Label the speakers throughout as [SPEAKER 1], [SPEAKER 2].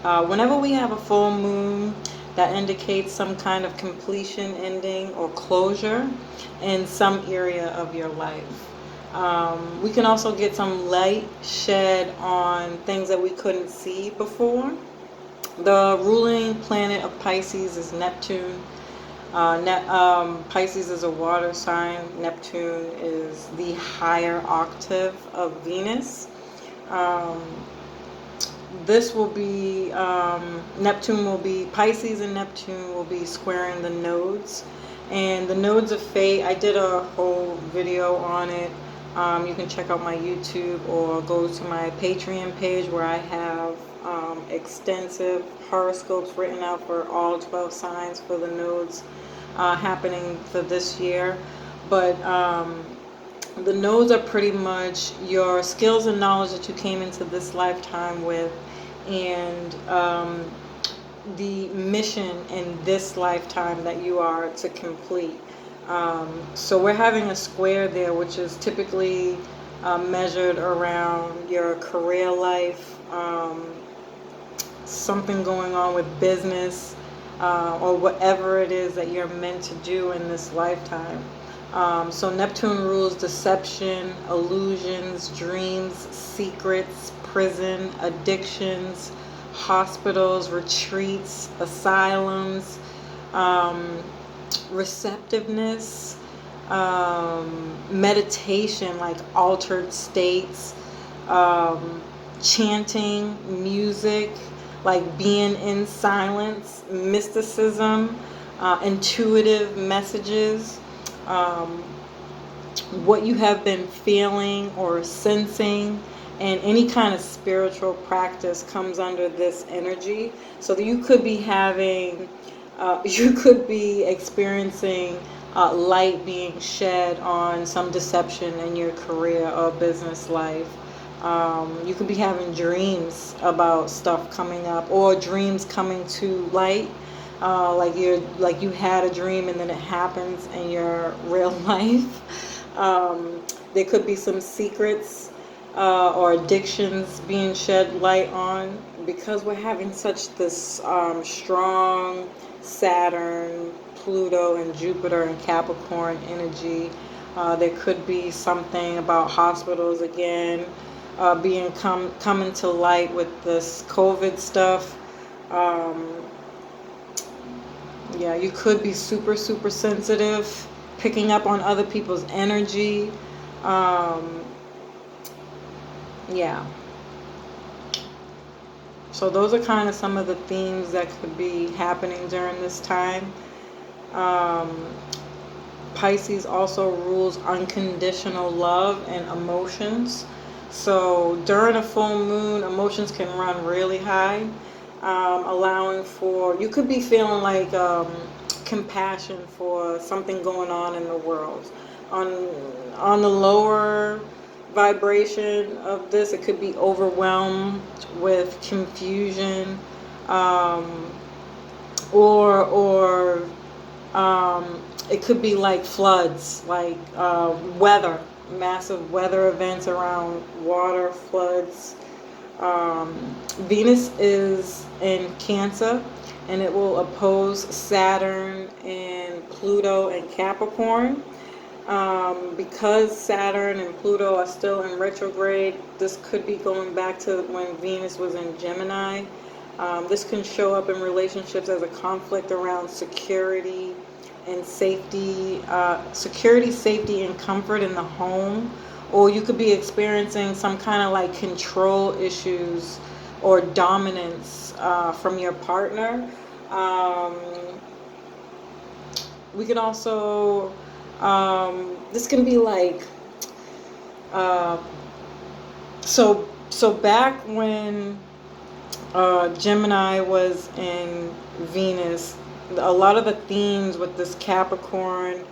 [SPEAKER 1] Whenever we have a full moon, that indicates some kind of completion, ending, or closure in some area of your life. We can also get some light shed on things that we couldn't see before. The ruling planet of Pisces is Neptune. Pisces is a water sign. Neptune is the higher octave of Venus. Um, this will be Neptune will be Pisces, and Neptune will be squaring the nodes, and the nodes of fate. I did a whole video on it. You can check out my YouTube or go to my Patreon page where I have extensive horoscopes written out for all 12 signs for the nodes happening for this year. But the nodes are pretty much your skills and knowledge that you came into this lifetime with, and the mission in this lifetime that you are to complete. So we're having a square there, which is typically measured around your career life, something going on with business, or whatever it is that you're meant to do in this lifetime. So Neptune rules deception, illusions, dreams, secrets, prison, addictions, hospitals, retreats, asylums, receptiveness, meditation, like altered states, chanting, music, like being in silence, mysticism, intuitive messages. What you have been feeling or sensing, and any kind of spiritual practice comes under this energy. So that you could be having, you could be experiencing light being shed on some deception in your career or business life. You could be having dreams about stuff coming up, or dreams coming to light. Like you had a dream and then it happens in your real life. There could be some secrets or addictions being shed light on, because we're having such this strong Saturn, Pluto, and Jupiter and Capricorn energy. There could be something about hospitals again being coming to light with this COVID stuff. Yeah, you could be super, super sensitive, picking up on other people's energy. Yeah. So those are kind of some of the themes that could be happening during this time. Pisces also rules unconditional love and emotions. So during a full moon, emotions can run really high, allowing for, you could be feeling like compassion for something going on in the world. On the lower vibration of this, it could be overwhelmed with confusion, or it could be like floods, like weather, massive weather events around water, floods. Venus is in Cancer, and it will oppose Saturn and Pluto and Capricorn. Because Saturn and Pluto are still in retrograde, this could be going back to when Venus was in Gemini. This can show up in relationships as a conflict around security and safety, safety, and comfort in the home. Or you could be experiencing some kind of like control issues or dominance from your partner. We can also, this can be like, so back when Gemini was in Venus, a lot of the themes with this Capricorn,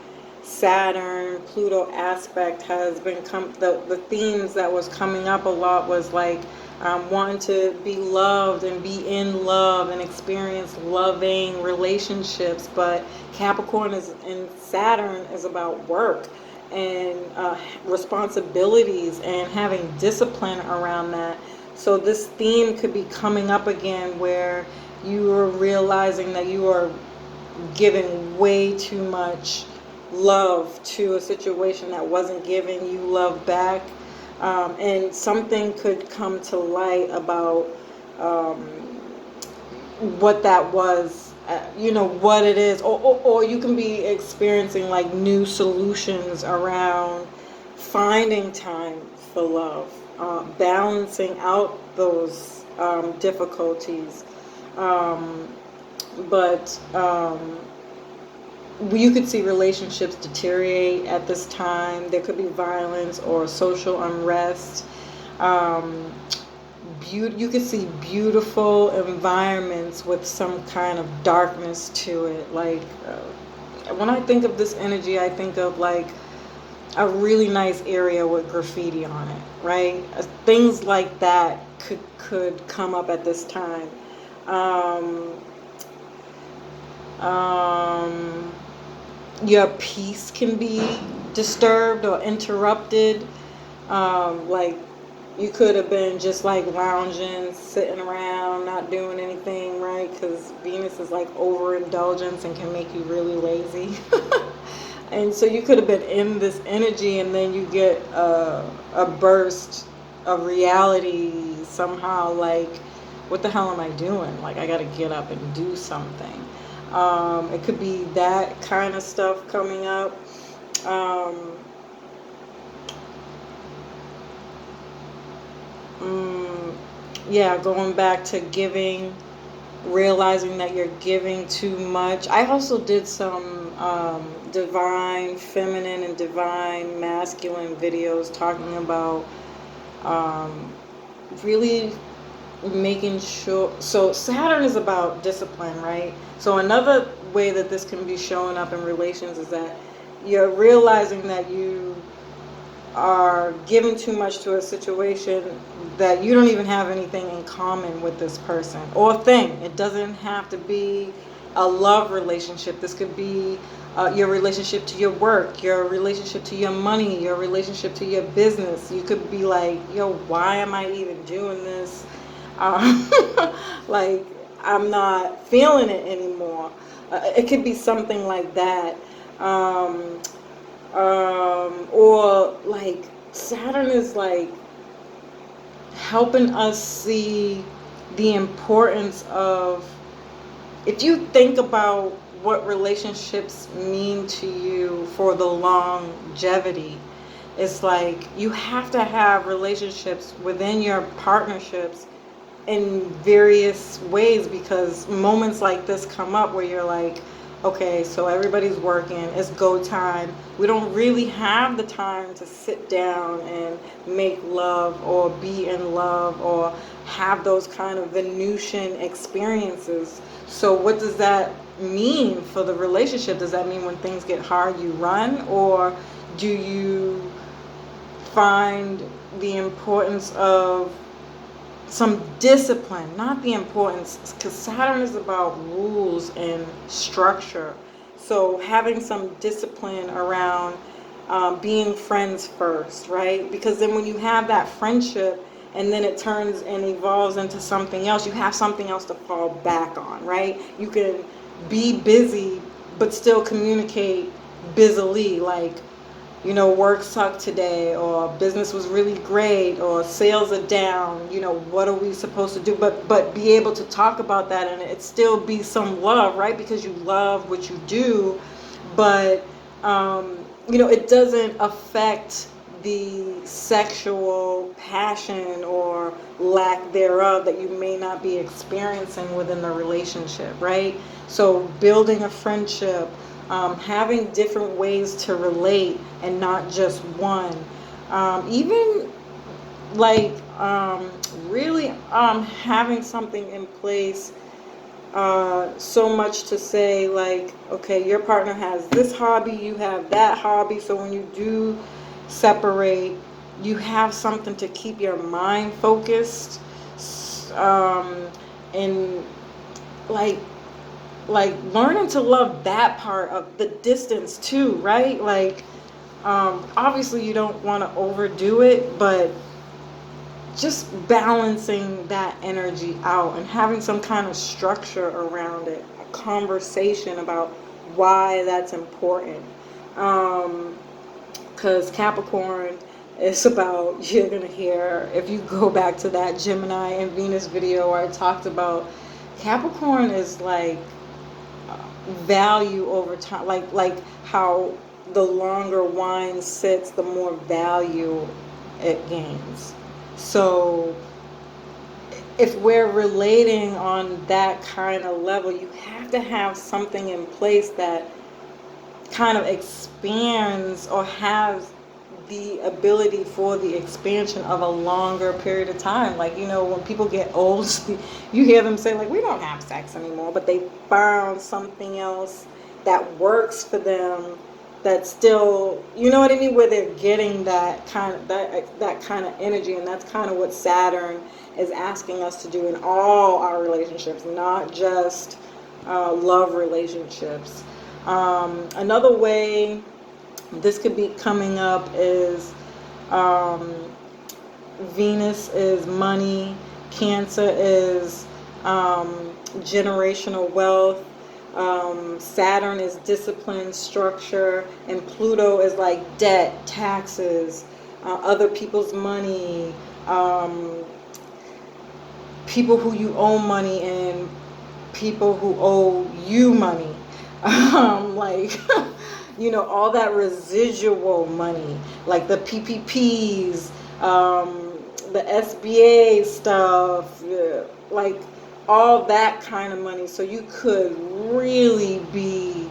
[SPEAKER 1] Saturn, Pluto aspect has been the themes that was coming up a lot was like wanting to be loved and be in love and experience loving relationships. But Capricorn is and Saturn is about work and responsibilities and having discipline around that. So this theme could be coming up again where you are realizing that you are giving way too much love to a situation that wasn't giving you love back. And something could come to light about um, what that was, what it is, or you can be experiencing like new solutions around finding time for love, balancing out those difficulties. Um, but you could see relationships deteriorate at this time. There could be violence or social unrest. Um, you could see beautiful environments with some kind of darkness to it. Like when I think of this energy, I think of like a really nice area with graffiti on it, right? Things like that could come up at this time. Um, um, your peace can be disturbed or interrupted. Like you could have been just like lounging, sitting around, not doing anything, right? Because Venus is like overindulgence and can make you really lazy. And so you could have been in this energy and then you get a burst of reality somehow, like, what the hell am I doing? Like, I got to get up and do something. It could be that kind of stuff coming up. Um, yeah, going back to giving, realizing that you're giving too much. I also did some divine feminine and divine masculine videos talking about really making sure. So Saturn is about discipline, right? So another way that this can be showing up in relations is that you're realizing that you are giving too much to a situation that you don't even have anything in common with this person or thing. It doesn't have to be a love relationship. This could be your relationship to your work, your relationship to your money, your relationship to your business. You could be like, yo, why am I even doing this? Like, I'm not feeling it anymore. It could be something like that. Or like Saturn is like helping us see the importance of, if you think about what relationships mean to you for the longevity, it's like you have to have relationships within your partnerships in various ways, because moments like this come up where you're like, okay, so everybody's working, it's go time. We don't really have the time to sit down and make love or be in love or have those kind of Venusian experiences. So what does that mean for the relationship? Does that mean when things get hard you run, or do you find the importance of some discipline, not the importance, because Saturn is about rules and structure. So having some discipline around being friends first, right? Because then when you have that friendship and then it turns and evolves into something else, you have something else to fall back on, right? You can be busy but still communicate busily, like, work sucked today, or business was really great, or sales are down, what are we supposed to do? But be able to talk about that and it still be some love, right? Because you love what you do, but it doesn't affect the sexual passion or lack thereof that you may not be experiencing within the relationship, right? So building a friendship, having different ways to relate and not just one. Even like really having something in place, so much to say, like, okay, your partner has this hobby, you have that hobby, so when you do separate, you have something to keep your mind focused, and like learning to love that part of the distance too, right? Like obviously you don't want to overdo it, but just balancing that energy out and having some kind of structure around it, a conversation about why that's important. Because Capricorn is about, you're going to hear, if you go back to that Gemini and Venus video where I talked about, Capricorn is like value over time, like how the longer wine sits, the more value it gains. So if we're relating on that kind of level, you have to have something in place that kind of expands or has the ability for the expansion of a longer period of time. Like, when people get old, you hear them say, like, we don't have sex anymore, but they found something else that works for them, that's still, you know what I mean, where they're getting that kind of energy. And that's kind of what Saturn is asking us to do in all our relationships, not just love relationships. Another way this could be coming up is Venus is money, Cancer is generational wealth, Saturn is discipline, structure, and Pluto is like debt, taxes, other people's money, people who you owe money, and people who owe you money. Like, all that residual money, like the PPPs, the SBA stuff, like all that kind of money. So you could really be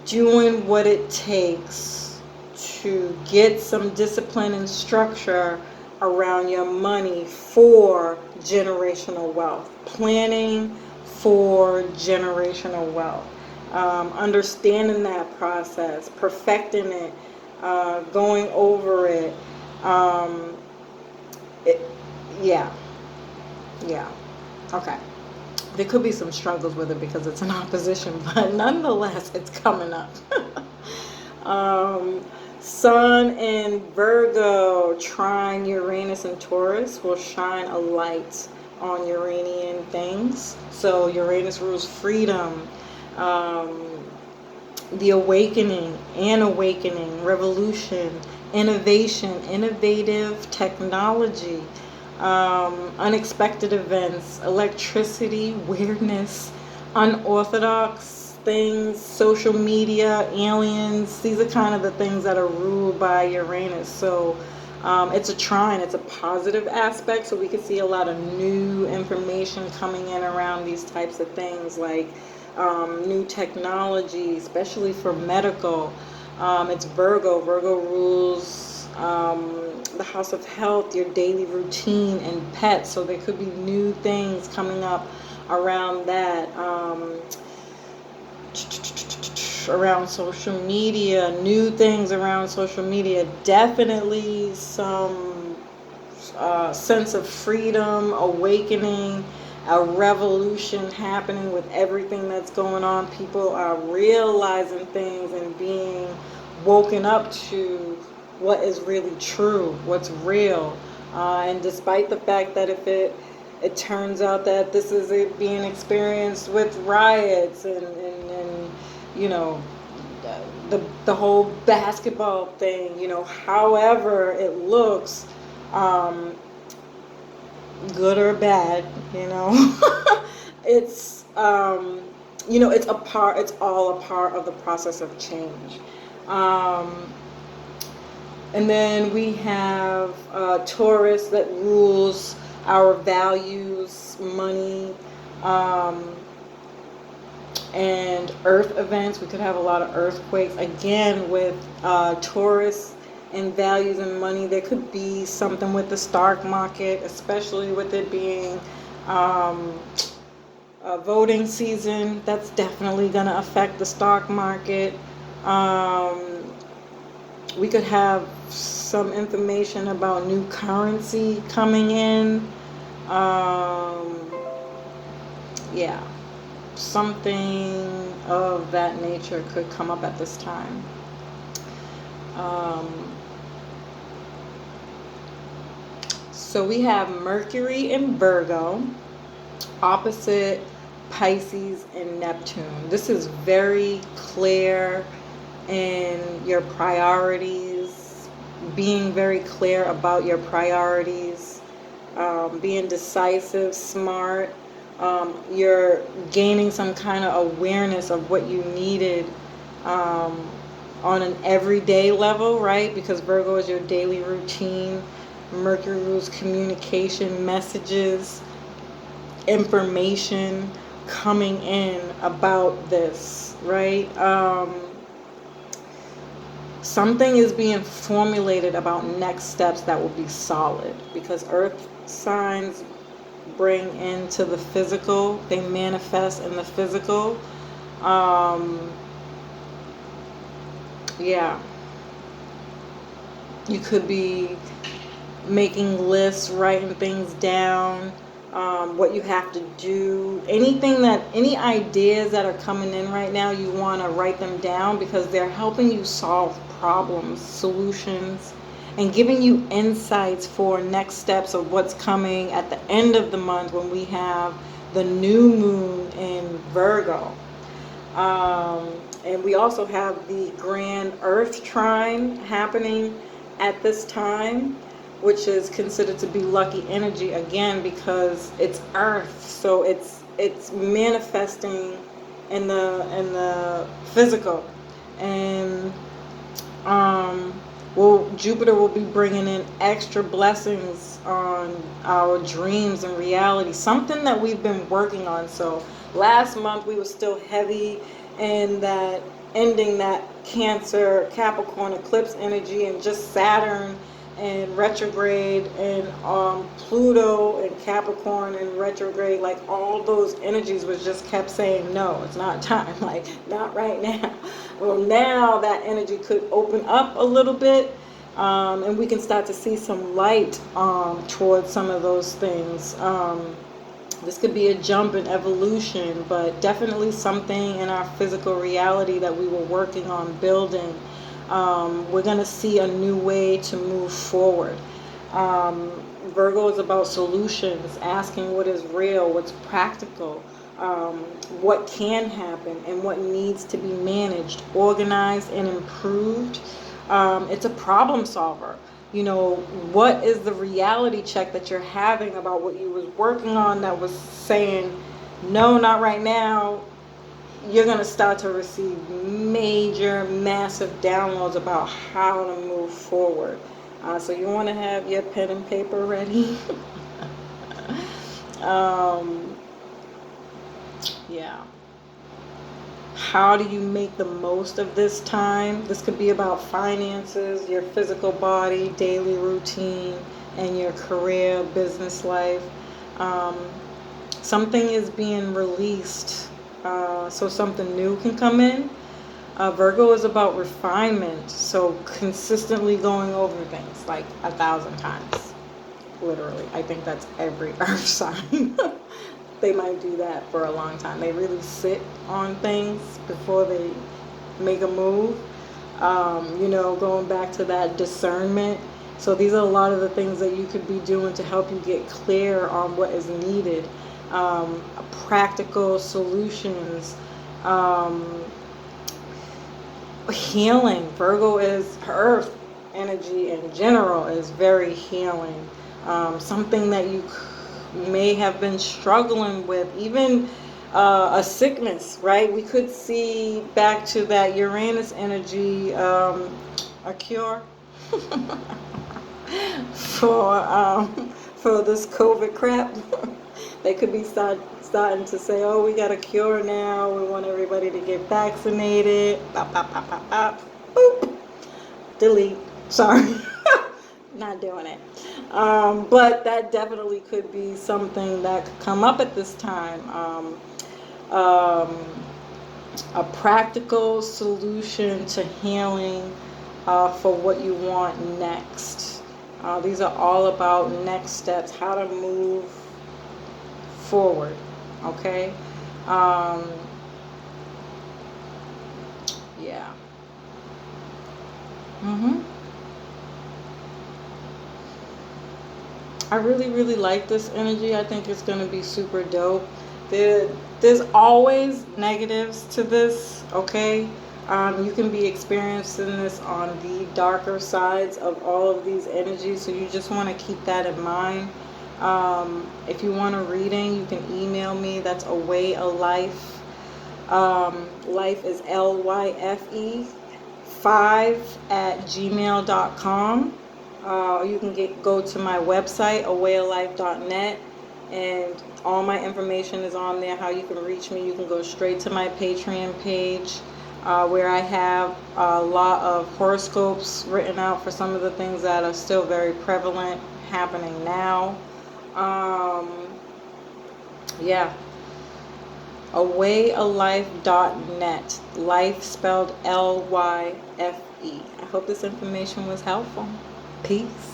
[SPEAKER 1] doing what it takes to get some discipline and structure around your money for generational wealth, planning for generational wealth, understanding that process, perfecting it, going over it. Yeah. Okay. There could be some struggles with it because it's an opposition, but nonetheless, it's coming up. Sun in Virgo trine Uranus and Taurus will shine a light on Uranian things. So Uranus rules freedom, the awakening, revolution, innovation, innovative technology, unexpected events, electricity, weirdness, unorthodox things, social media, aliens. These are kind of the things that are ruled by Uranus. So it's a trine, it's a positive aspect, so we can see a lot of new information coming in around these types of things, like new technology, especially for medical. It's Virgo. Virgo rules the house of health, your daily routine, and pets. So there could be new things coming up around that. Around social media, new things around social media. Definitely some sense of freedom, awakening, a revolution happening with everything that's going on. People are realizing things and being woken up to what is really true, what's real. And despite the fact that if it turns out that this is being experienced with riots and the whole basketball thing, however it looks, good or bad, it's it's all a part of the process of change. And then we have Taurus that rules our values, money, and earth events. We could have a lot of earthquakes. Again, with Taurus and values and money, there could be something with the stock market, especially with it being voting season. That's definitely going to affect the stock market. We could have some information about new currency coming in. Yeah, something of that nature could come up at this time. So we have Mercury in Virgo, opposite Pisces and Neptune. This is very clear in your priorities, being very clear about your priorities, being decisive, smart. You're gaining some kind of awareness of what you needed um, on an everyday level, right? Because Virgo is your daily routine. Mercury rules communication, messages, information coming in about this, right? Something is being formulated about next steps that will be solid, because earth signs bring into the physical, they manifest in the physical. um yeah, you could be making lists, writing things down, what you have to do, any ideas that are coming in right now, you want to write them down, because they're helping you solve problems, solutions, and giving you insights for next steps of what's coming at the end of the month when we have the new moon in Virgo. And we also have the grand earth trine happening at this time, which is considered to be lucky energy again, because it's earth, so it's manifesting in the physical. And well, Jupiter will be bringing in extra blessings on our dreams and reality, something that we've been working on. So last month we were still heavy in that, ending that Cancer Capricorn eclipse energy, and just Saturn and retrograde, and Pluto and Capricorn and retrograde, like all those energies was just kept saying no, it's not time, like not right now. Well, now that energy could open up a little bit, and we can start to see some light towards some of those things. This could be a jump in evolution, but definitely something in our physical reality that we were working on building. We're going to see a new way to move forward. Virgo is about solutions, asking what is real, what's practical, what can happen, and what needs to be managed, organized, and improved. It's a problem solver. You know, what is the reality check that you're having about what you was working on that was saying, no, not right now. You're going to start to receive major, massive downloads about how to move forward. So you want to have your pen and paper ready. Yeah. How do you make the most of this time? This could be about finances, your physical body, daily routine, and your career, business life. Um, Something is being released, so something new can come in. Virgo is about refinement, so consistently going over things like 1,000 times. Literally, I think that's every earth sign. They might do that for a long time. They really sit on things before they make a move. Going back to that discernment. So these are a lot of the things that you could be doing to help you get clear on what is needed. Practical solutions. Healing. Virgo is earth energy in general, is very healing. Something that you may have been struggling with, even a sickness, right? We could see back to that Uranus energy, a cure for this COVID crap. They could be starting to say, oh, we got a cure now. We want everybody to get vaccinated. Bop, bop, bop, bop, bop. Boop. Delete. Sorry. Not doing it. But that definitely could be something that could come up at this time. A practical solution to healing for what you want next. These are all about next steps, how to move forward. Okay? Yeah. I really, really like this energy. I think it's going to be super dope. There's always negatives to this, okay? You can be experiencing this on the darker sides of all of these energies, so you just want to keep that in mind. If you want a reading, you can email me. That's a Way of Lyfe. Life is LYFE 5 at gmail.com. You can go to my website, awayoflyfe.net, and all my information is on there. How you can reach me, you can go straight to my Patreon page, where I have a lot of horoscopes written out for some of the things that are still very prevalent happening now. Yeah, awayoflyfe.net. Life spelled Lyfe. I hope this information was helpful. Peace.